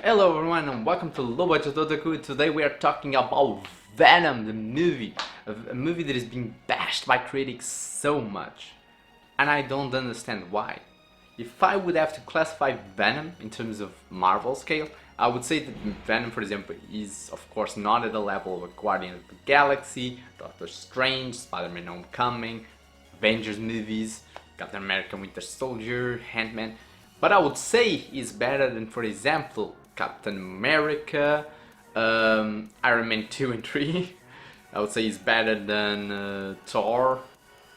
Hello everyone and welcome to Overwatch Otaku. Today we are talking about Venom, the movie. A movie that is being bashed by critics so much. And I don't understand why. If I would have to classify Venom in terms of Marvel scale, I would say that Venom, for example, is of course not at the level of a Guardian of the Galaxy, Doctor Strange, Spider-Man Homecoming, Avengers movies, Captain America Winter Soldier, Ant-Man. But I would say he's better than, for example, Captain America, Iron Man 2 and 3. I would say he's better than Thor,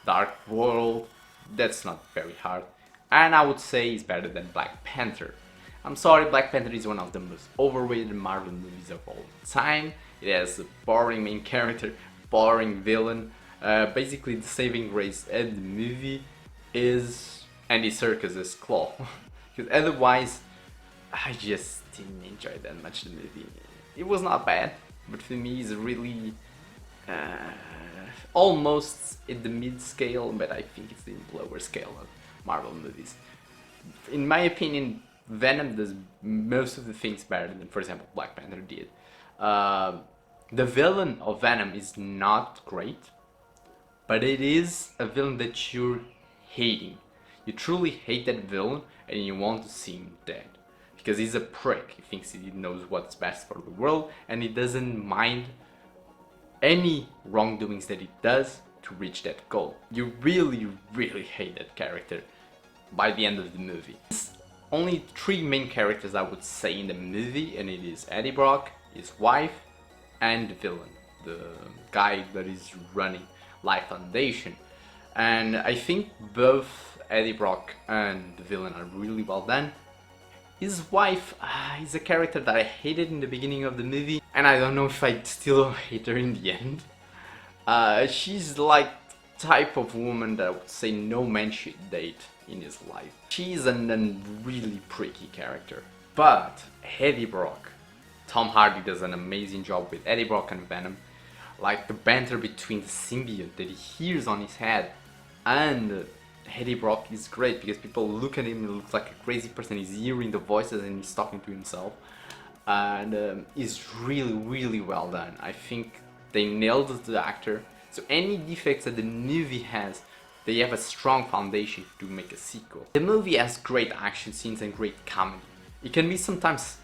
Dark World. That's not very hard. And I would say he's better than Black Panther. I'm sorry, Black Panther is one of the most overrated Marvel movies of all time. It has a boring main character, boring villain. Basically, the saving grace of the movie is Andy Serkis's Claw. Because otherwise, I just didn't enjoy that much the movie. It was not bad, but for me it's really almost in the mid-scale, but I think it's in the lower scale of Marvel movies. In my opinion, Venom does most of the things better than, for example, Black Panther did. The villain of Venom is not great, but it is a villain that you're hating. You truly hate that villain and you want to see him dead. Because he's a prick, he thinks he knows what's best for the world and he doesn't mind any wrongdoings that he does to reach that goal. You really hate that character by the end of the movie. There's only three main characters I would say in the movie, and it is Eddie Brock, his wife, and the villain, the guy that is running Life Foundation. And I think both Eddie Brock and the villain are really well done. His wife is a character that I hated in the beginning of the movie, and I don't know if I still hate her in the end. She's like the type of woman that I would say no man should date in his life. She's a really pricky character. But Eddie Brock, Tom Hardy does an amazing job with Eddie Brock and Venom. Like the banter between the symbiote that he hears on his head and Eddie Brock is great because people look at him and looks like a crazy person. He's hearing the voices and he's talking to himself, and it's really well done. I think they nailed the actor. So any defects that the movie has, they have a strong foundation to make a sequel. The movie has great action scenes and great comedy. It can be sometimes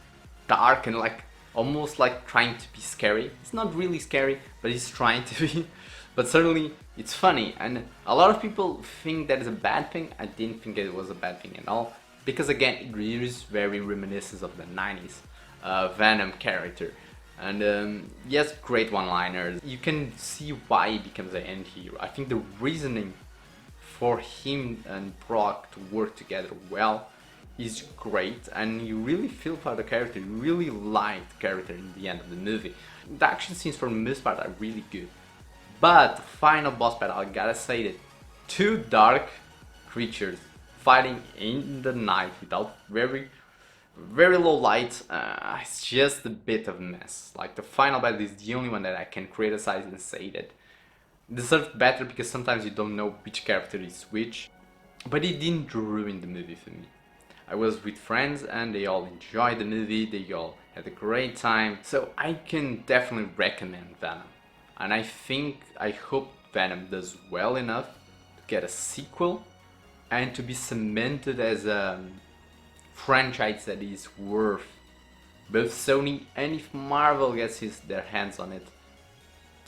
dark and like almost like trying to be scary. It's not really scary, but it's trying to be. But certainly it's funny, and a lot of people think that is a bad thing. I didn't think it was a bad thing at all, because again, it is very reminiscent of the 90s Venom character. And yes, great one-liners. You can see why he becomes an anti-hero. I think the reasoning for him and Brock to work together well is great, and you really feel for the character. You really like the character in the end of the movie. The action scenes for the most part are really good. But the final boss battle, I gotta say that two dark creatures fighting in the night without very low light, it's just a bit of a mess. Like the final battle is the only one that I can criticize and say that deserved better, because sometimes you don't know which character is which. But it didn't ruin the movie for me. I was with friends and they all enjoyed the movie, they all had a great time. So I can definitely recommend Venom. And I hope Venom does well enough to get a sequel and to be cemented as a franchise that is worth both Sony and, if Marvel gets their hands on it,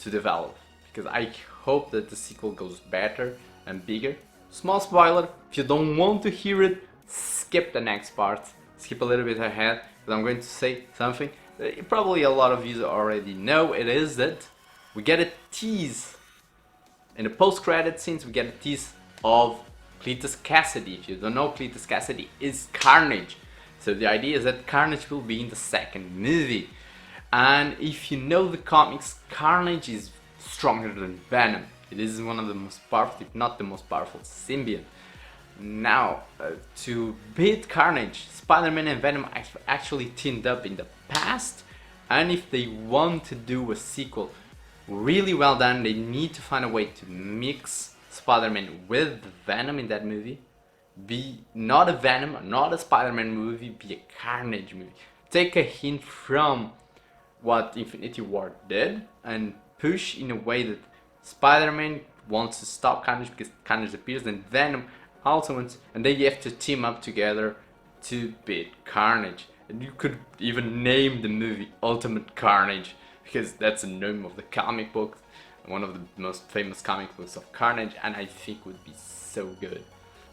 to develop. Because I hope that the sequel goes better and bigger. Small spoiler, if you don't want to hear it, skip the next part. Skip a little bit ahead, because I'm going to say something that probably a lot of you already know. It is that we get a tease in the post-credit scenes. We get a tease of Cletus Cassidy. If you don't know, Cletus Cassidy is Carnage. So the idea is that Carnage will be in the second movie. And if you know the comics, Carnage is stronger than Venom. It is one of the most powerful, if not the most powerful symbiote. Now, to beat Carnage, Spider-Man and Venom actually teamed up in the past. And if they want to do a sequel really well done, they need to find a way to mix Spider-Man with Venom in that movie. Be not a Venom, not a Spider-Man movie, be a Carnage movie. take a hint from what Infinity War did and push in a way that Spider-Man wants to stop Carnage because Carnage appears, and Venom also wants, and they have to team up together to beat Carnage. And you could even name the movie Ultimate Carnage because that's the name of the comic book, one of the most famous comic books of Carnage, and I think would be so good.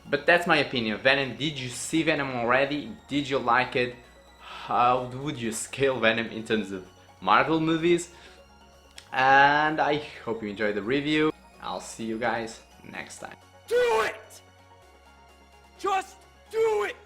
But that's my opinion of Venom. Did you see Venom already? Did you like it? How would you scale Venom in terms of Marvel movies? And I hope you enjoyed the review. I'll see you guys next time. Do it! Just do it!